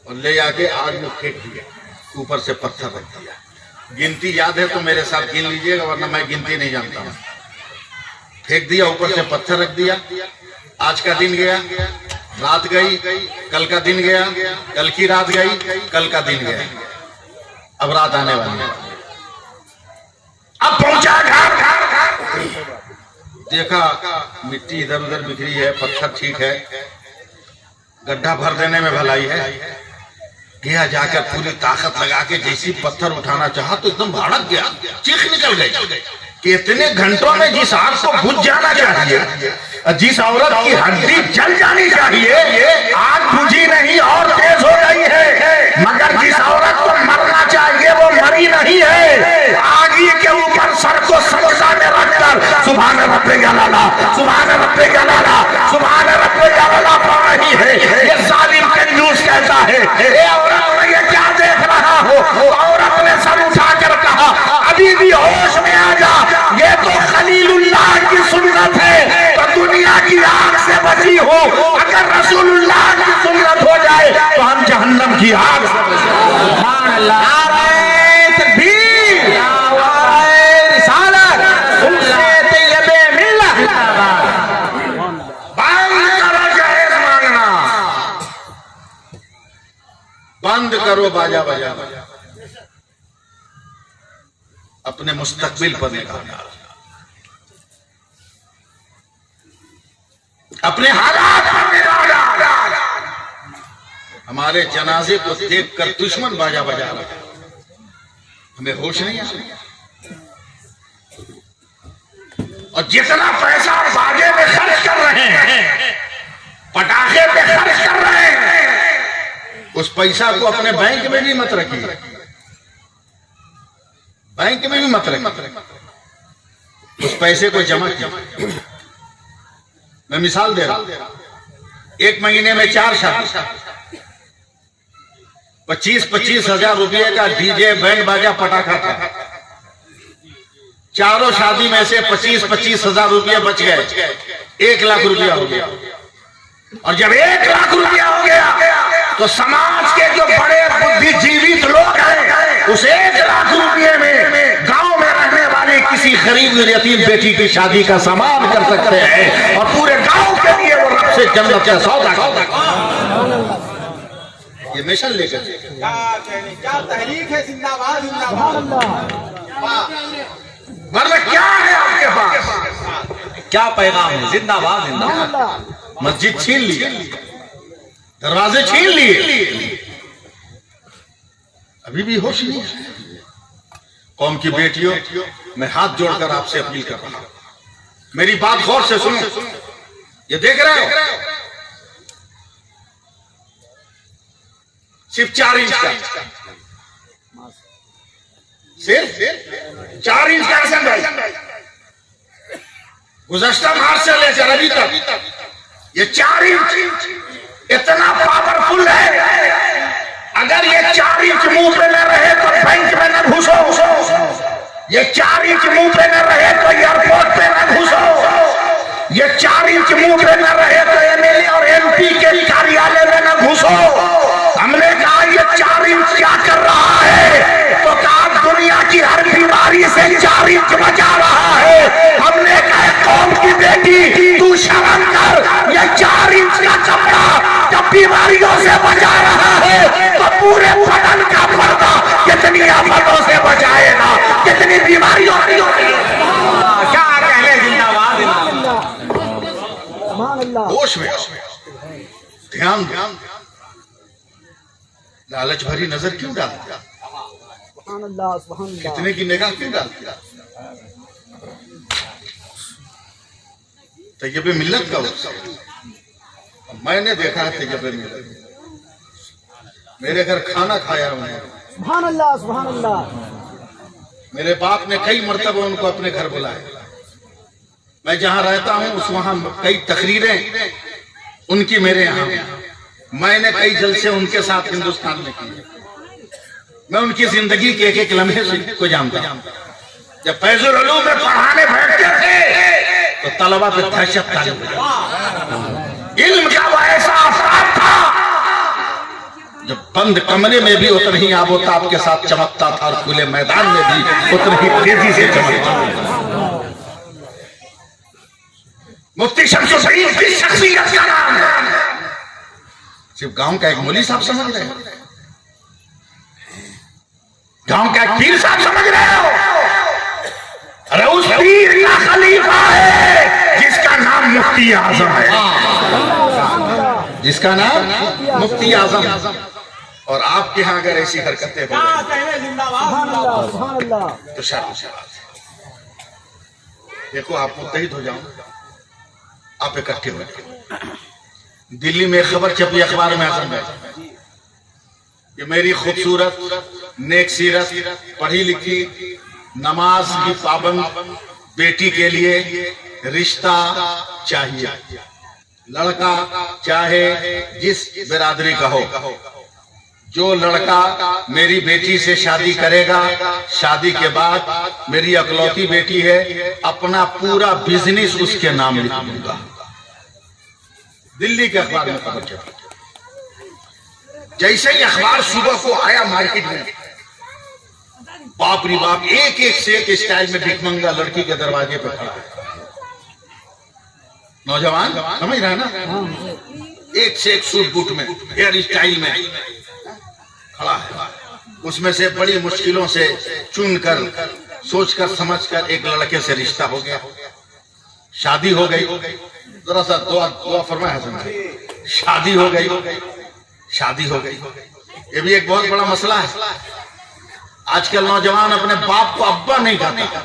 और ले जाके आग में फेंक दिया, ऊपर से पत्थर रख दिया। गिनती याद है तो मेरे साथ गिन लीजिएगा, वरना मैं गिनती नहीं जानता हूँ। फेंक दिया, ऊपर से पत्थर रख दिया। आज का दिन गया, रात गई, कल का दिन गया, कल की रात गई, कल का दिन गया, अब रात आने वाली है। अब पहुंचा घर, देखा मिट्टी इधर उधर बिखरी है, पत्थर ठीक है, गड्ढा भर देने में भलाई है। गया, जाकर पूरी ताकत लगा के जैसी पत्थर उठाना चाहा तो एकदम भड़क गया, चीख निकल गई कि इतने घंटों में जिस आग को बुझ जाना चाहिए, जिस औरत की हड्डी जल जानी चाहिए, आग बुझी नहीं और तेज हो गई है। मगर जिस औरत को मरना चाहिए वो मरी नहीं है। आग ही के ऊपर सर को सजदा में रखकर सुभान रब्बे जलाला, सुभान रब्बे जलाला, सुभान रब्बे जलाला पढ़ रही है। ये जालिम कंजूस कहता है, ए औरत ये क्या देख रहा हो? औरत ने सर उठाकर कहा, अभी भी होश में आ जा, ये तो खलीलुल्लाह की सुन्नत है, तो दुनिया की आग से बची हो। अगर रसूलुल्लाह की सुन्नत हो जाए तो हम जहन्नम की आग से बंद करो बाजा बजा, अपने मुस्तकबिल पर निगाह डालो, अपने हालात पर निगाह डालो। हमारे जनाजे को देखकर दुश्मन बाजा बजा रहा है, हमें होश नहीं आ रहा। और जितना पैसा बाजे में खर्च कर रहे हैं, पटाखे पे खर्च कर रहे हैं, उस पैसा को अपने बैंक में भी मत रखिए, बैंक में भी मत रखिए। उस पैसे को जमा किया। मैं मिसाल दे रहा हूं, 1 महीने में 4 शादी, 25-25 हजार रुपये का डीजे बैंड बाजा पटाखा था। चारों शादी में से 25-25 हजार रुपये बच गए, 1 लाख रुपया हो गया। और जब 1 लाख रुपया हो गया तो समाज के जो बड़े बुद्धिजीवी लोग हैं उस 1 लाख रुपये में गांव में रहने वाले किसी गरीब यतीम बेटी की शादी का सामान कर सकते हैं और पूरे गांव के लिए वो रब से जन्नत का सौदा करते हैं। ये मिशन लेकर क्या तहरीक है, जिंदाबाद जिंदाबाद। वरना क्या है आपके पास, क्या पैगाम है? जिंदाबाद जिंदाबाद। मस्जिद छीन ली, दरवाजे छीन लिए, अभी भी होश नहीं। कौम की बेटियों, मैं हाथ जोड़कर आपसे अपील कर रहा हूं, मेरी बात गौर से सुनो। ये देख रहे हो, सिर्फ 4 इंच का, सिर्फ 4 इंच का हसन भाई, गुज़श्ता मार्च से लेकर अभी तक ये 4 इंच इतना पावरफुल है। अगर ये 4 इंच मुंह पे न रहे तो बैंक में न घुसो, ये 4 इंच मुंह पे न रहे तो एयरपोर्ट पे न घुसो, ये 4 इंच मुंह पे न रहे तो एमएलए और एमपी के कार्यालय में न घुसो। हमने कहा ये 4 इंच क्या कर रहा है, तो कहा दुनिया की हर बीमारी से 4 इंच बचा रहा है। हमने कहा कौम की बेटी तू शर्म कर, ये 4 इंच का कपड़ा जब बीमारियों से बचा रहा है तो पूरे बदन का पर्दा कितनी आफतों से बचाएगा, कितनी बीमारियों से। क्या कहने, जिंदाबाद होश में, ध्यान ध्यान। लालच भरी नजर क्यों डालती, कितने की निगाह क्यों डालती? तैयब मिल्लत का उत्सव मैंने देखा है। तैयब मिल्लत मेरे घर खाना खाया उन्होंने, सुभान अल्लाह सुभान अल्लाह। मेरे बाप ने कई मर्तबा उनको अपने घर बुलाया। मैं जहां रहता हूं उस वहां कई तकरीरें उनकी मेरे यहाँ, मैंने कई जलसे उनके साथ हिंदुस्तान में किए। मैं उनकी जिंदगी के एक लम्हे को जानता हूं। जब फैजुल उलूम में पढ़ाने बैठते थे तो तलबा पे दहशत तारी, इल्म का वो ऐसा आफताब था जब बंद कमरे में भी उतना ही आबोताब के साथ चमकता था और खुले मैदान में भी उतना ही तेजी से चमकता था। मुफ्ती शमसुद्दीन की शख्सियत का नाम है। सिर्फ गांव का एक मौलवी साहब समझ रहे हो, गांव का एक पीर साहब समझ रहे हो? अरे उस पीर का खलीफा है जिसका नाम मुफ्ती आजम है, जिसका नाम मुफ्ती आजम। और आपके यहाँ अगर ऐसी हरकतें हो तो शर्म की बात है। देखो आप मुत्तहिद हो जाओ, आप इकट्ठे हो। दिल्ली में खबर छपी अखबार में आजम है कि मेरी खूबसूरत नेक सीरत पढ़ी लिखी नमाज की पाबंद बेटी के लिए रिश्ता चाहिए। लड़का चाहे जिस बिरादरी का हो, जो लड़का मेरी बेटी से शादी करेगा, शादी के बाद मेरी अकलौती बेटी है, अपना पूरा बिजनेस उसके नाम लिख दूंगा। दिल्ली के अखबार में खबर छपी। जैसे ही अखबार सुबह को आया मार्केट में, बाप रे बाप, एक एक से एक स्टाइल में भिखमंगा लड़की के दरवाजे पे खड़ा है। नौजवान समझ रहे हैं ना, एक से एक सूट बूट में, हेयर स्टाइल में खड़ा है। उसमें से बड़ी मुश्किलों से चुनकर, सोचकर समझकर एक लड़के से रिश्ता हो गया, शादी हो गई। जरा सा दुआ फरमाए हसन भाई। शादी हो गई, शादी हो गई। ये भी एक बहुत बड़ा मसला है। आजकल नौजवान अपने बाप को अब्बा नहीं कहता,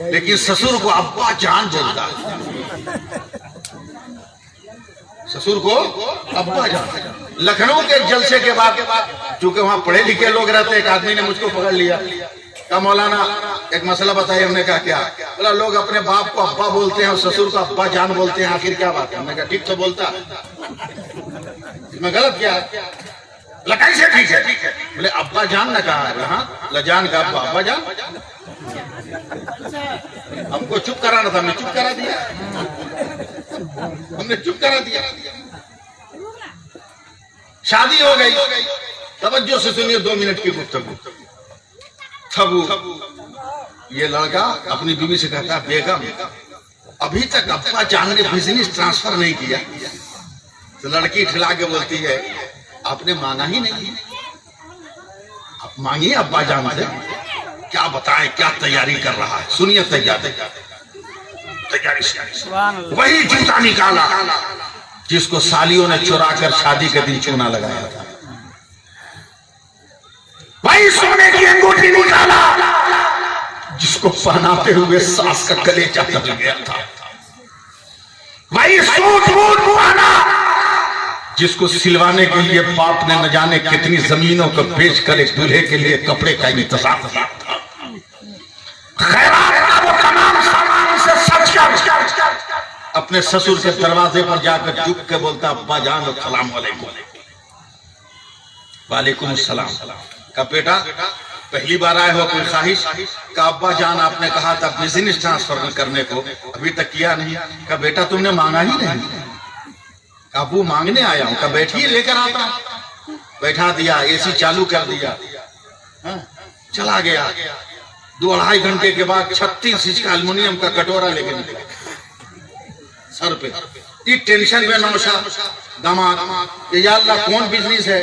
लेकिन ससुर को अब्बा जान बोलता है। ससुर को अब्बा जान। लखनऊ के जलसे के बाद, चूंकि वहां पढ़े लिखे लोग रहते, एक आदमी ने मुझको पकड़ लिया, का मौलाना एक मसला बताइए। हमने कहा क्या? बोला लोग अपने बाप को अब्बा बोलते हैं और ससुर को अब्बा जान बोलते हैं, आखिर क्या बात है? हमने कहा ठीक तो बोलता, इसमें गलत क्या है? बोला कैसे ठीक है? बोले अब्बा जान ना कहा है। हाँ जान का अब्बा जान। हमको चुप कराना था, हमने चुप करा दिया, हमने चुप करा दिया। शादी हो गई, तवज्जो से सुनिए 2 मिनट की गुफ्तगू। तब ये लड़का अपनी बीवी से कहता, बेगम अभी तक अब्बा जान ने बिजनेस ट्रांसफर नहीं किया। तो लड़की ठिला के बोलती है, आपने मांगा ही नहीं, आप मांगिए अब्बा जान से। क्या बताएं क्या तैयारी कर रहा है, सुनिए तैयारी। वही जूता निकाला जिसको सालियों ने चुरा कर शादी के दिन चूना लगाया था, वही सोने की अंगूठी निकाला जिसको पहनाते हुए सास का कलेजा जल गया था, वही सूट बूट पहना जिसको सिलवाने के लिए बाप ने न जाने कितनी जमीनों को बेचकर एक दूल्हे के लिए कपड़े का इंतजाम किया था। खैरात का वो तमाम सामान से सच कर अपने ससुर के दरवाजे पर जाकर झुक के बोलता, अब्बा जान अस्सलाम वालेकुम। वालेकुम अस्सलाम। का बेटा पहली बार आए हो, कोई ख्वाहिश? का अब्बा जान आपने कहा था बिजनेस ट्रांसफर करने को, अभी तक किया नहीं। का बेटा तुमने मांगा ही नहीं। अबू मांगने आया हूं। का बैठिए लेकर आता। बैठा दिया, एसी चालू कर दिया, चला गया। 2-2.5 घंटे के बाद 36 इंच का एल्युमिनियम का कटोरा लेके निकला सर पे। इस टेंशन में नौशा दामाद, या अल्लाह कौन बिजनेस है,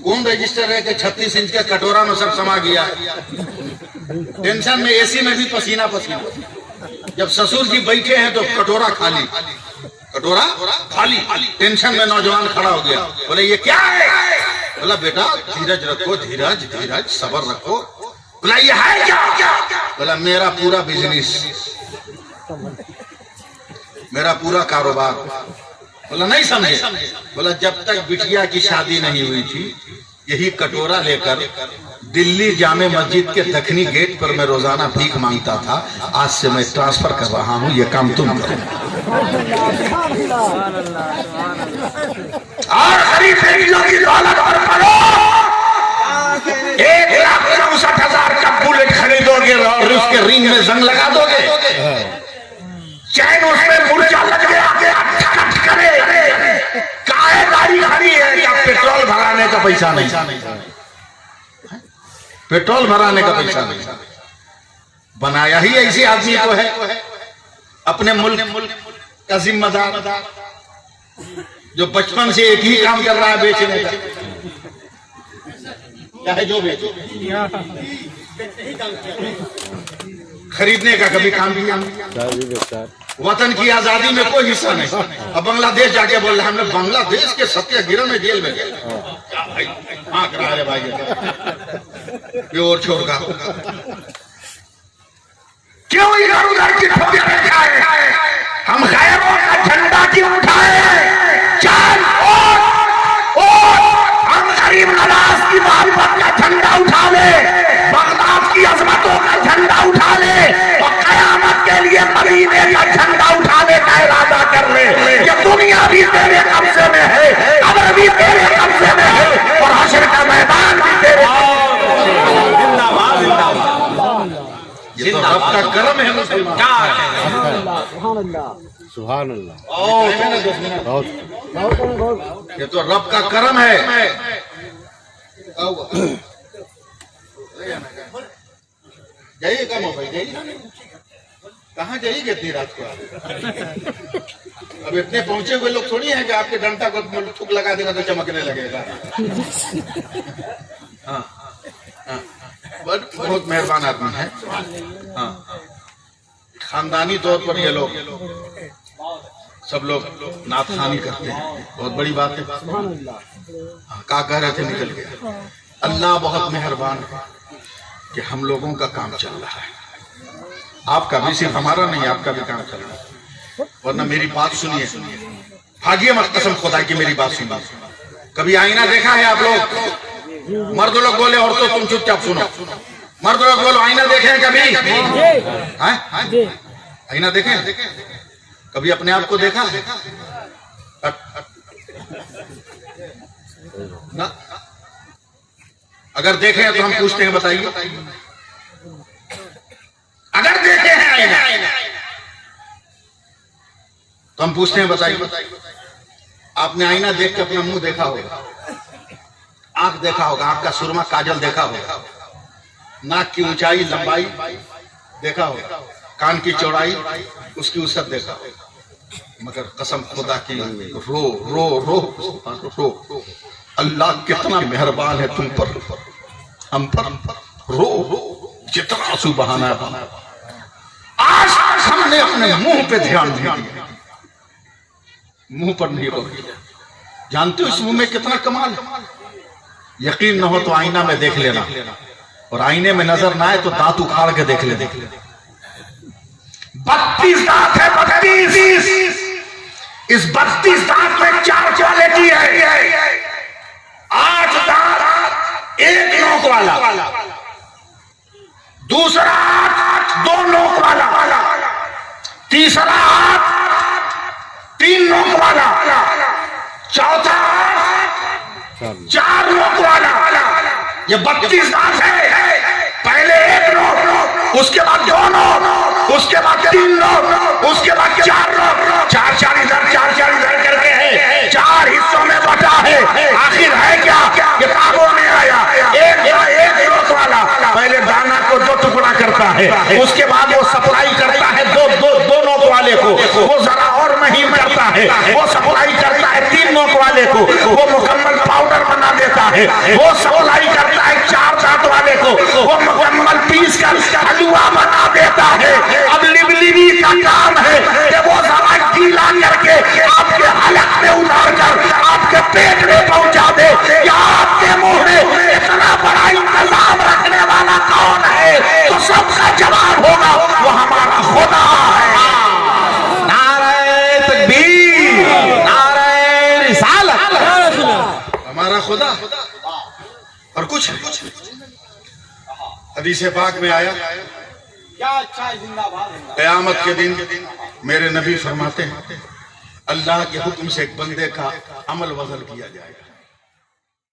कौन रजिस्टर है कि 36 इंच का कटोरा में सब समा गया। टेंशन में एसी में भी पसीना पसीना। जब ससुर जी बैठे हैं तो कटोरा खाली, कटोरा खाली। टेंशन में नौजवान खड़ा हो गया, बोले ये क्या है? बोला बेटा धीरज रखो, धीरज धीरज सब्र रखो। बोला ये है क्या? बोला मेरा पूरा बिजनेस, मेरा पूरा कारोबार। बोला नहीं समझे? बोला जब तक बिटिया की शादी नहीं हुई थी यही कटोरा लेकर दिल्ली जामे मस्जिद के दक्षिणी गेट पर मैं रोजाना भीख मांगता था। आज से मैं ट्रांसफर कर रहा हूं, ये काम तुम करो। और खरीदों की दौलत पर पड़ो, 1,64,000 का बुलेट खरीदोगे और उसके रिंग में जंग लगा दोगे। चैन उसमें मुर्चा लग गया, करे काहे गाड़ी खड़ी है क्या? पेट्रोल भराने का पैसा नहीं, पेट्रोल भराने का पैसा नहीं। बनाया ही ऐसे आदमी को है अपने मुल्क का जिम्मेदार, जो बचपन से एक ही काम कर रहा है, बेचने का। चाहे जो बेचे, खरीदने का कभी काम किया। वतन की आजादी में कोई हिस्सा नहीं। अब बांग्लादेश जाके बोल रहे हमने बांग्लादेश के सत्याग्रह में जेल में गए। क्या भाई आंख रहा है भाई, ये और छोड़ का क्यों इधर उधर की ठोकर खाए? हम गैरों का झंडा क्यों उठाए? चल हम गरीब नवाज की मोहब्बत का झंडा उठा ले, बगदाद की अजमतों का झंडा उठा ले, और कयामत के लिए मदीने का झंडा उठाने का इरादा कर ले। ये दुनिया भी तेरे कब्जे में है, कब्र भी तेरे कब्जे में है, और हश्र का मैदान भी तेरे। ये तो रब का करम है मुसलमान। सुभान अल्लाह। ये तो रब का करम है। जाइए कम हो भाई, जाइए। कहाँ जाइए इतनी रात को? अब इतने पहुंचे हुए लोग थोड़ी हैं कि आपके डंडा को थूक लगा देगा तो चमकने लगेगा। हाँ हाँ, बहुत मेहरबान आदमी है। हाँ, खानदानी तौर पर ये लोग सब लोग नाथखानी करते हैं, बहुत बड़ी बात है। क्या कह रहे थे, निकल गया। अल्लाह बहुत मेहरबान है कि हम लोगों का काम चल रहा है। आपका भी, सिर्फ हमारा नहीं, आपका भी काम चल रहा है। वरना मेरी बात सुनिए, भागिए मत कसम खुदा की, मेरी बात सुनिए। कभी आईना देखा है आप लोग? मर्द लोग बोले औरतों तुम चुपचाप सुनो। मर्द लोग बोलो आईना देखे हैं कभी? जी हैं? जी आईना देखे? कभी अपने आप को देखा? ना? अगर देखे हैं तो हम पूछते हैं, बताइए अगर देखे हैं आईना तो हम पूछते हैं, बताइए आपने आईना देख के अपना मुंह देखा होगा, आंख देखा होगा, आंख का सुरमा काजल देखा होगा, नाक की ऊंचाई लंबाई देखा होगा, कान की चौड़ाई उसकी उसत देखा होगा, मगर कसम खुदा की रो रो रो रो अल्लाह कितना मेहरबान है तुम पर, हम पर रो रो जितना आंसू बहाना है। आज हमने अपने मुंह पे ध्यान दिया, मुंह पर नहीं हो। जानते हो इस मुंह में कितना कमाल है? यकीन न हो तो आईना में देख लेना, और आईने में नजर ना आए तो दांत उखाड़ के देख लेना। 32 दांत है, 32। इस 32 दांत में 4 क्वालिटी है। 8 दांत 1 नोक वाला, दूसरा 2 नोक वाला, तीसरा 3 नोक वाला, चौथा 4 नोक वाला। ये 32 दांत है। पहले 1 नोक, उसके बाद 2 नोक, उसके बाद 3 नोक, उसके बाद 4 नोक, 4 इधर करके है, 4 हिस्सों में बटा है। आखिर है क्या? किताबों में आया एक नोक वाला पहले दाना को 2 टुकड़ा करता है, उसके बाद वो सप्लाई करता है दो नोक वाले को, वो जरा और महीन करता है, वो सप्लाई करता है 3 नोक वाले को, वो मुकम्मल पाउडर बना देता है, वो सप्लाई करता है 4 दांत वाले को, वो मुकम्मल पीस कर हलवा बना देता है। अब लिबलिबी का काम है कि वो जरा गीला करके आपके हलक में उतार कर आपके पेट में पहुंचा दे। या आपके मुंह में इतना बड़ा इंतजाम रखने वाला कौन है? तो सबका जवाब होगा वो हमारा खुदा है। नारे तकबीर, नारे रिसालत, हमारा खुदा। और कुछ हदीस पाक में आया, क्या अच्छा है, जिंदाबाद है। क़यामत के दिन मेरे नबी फरमाते हैं अल्लाह के हुक्म से एक बंदे का अमल वज़न किया जाएगा।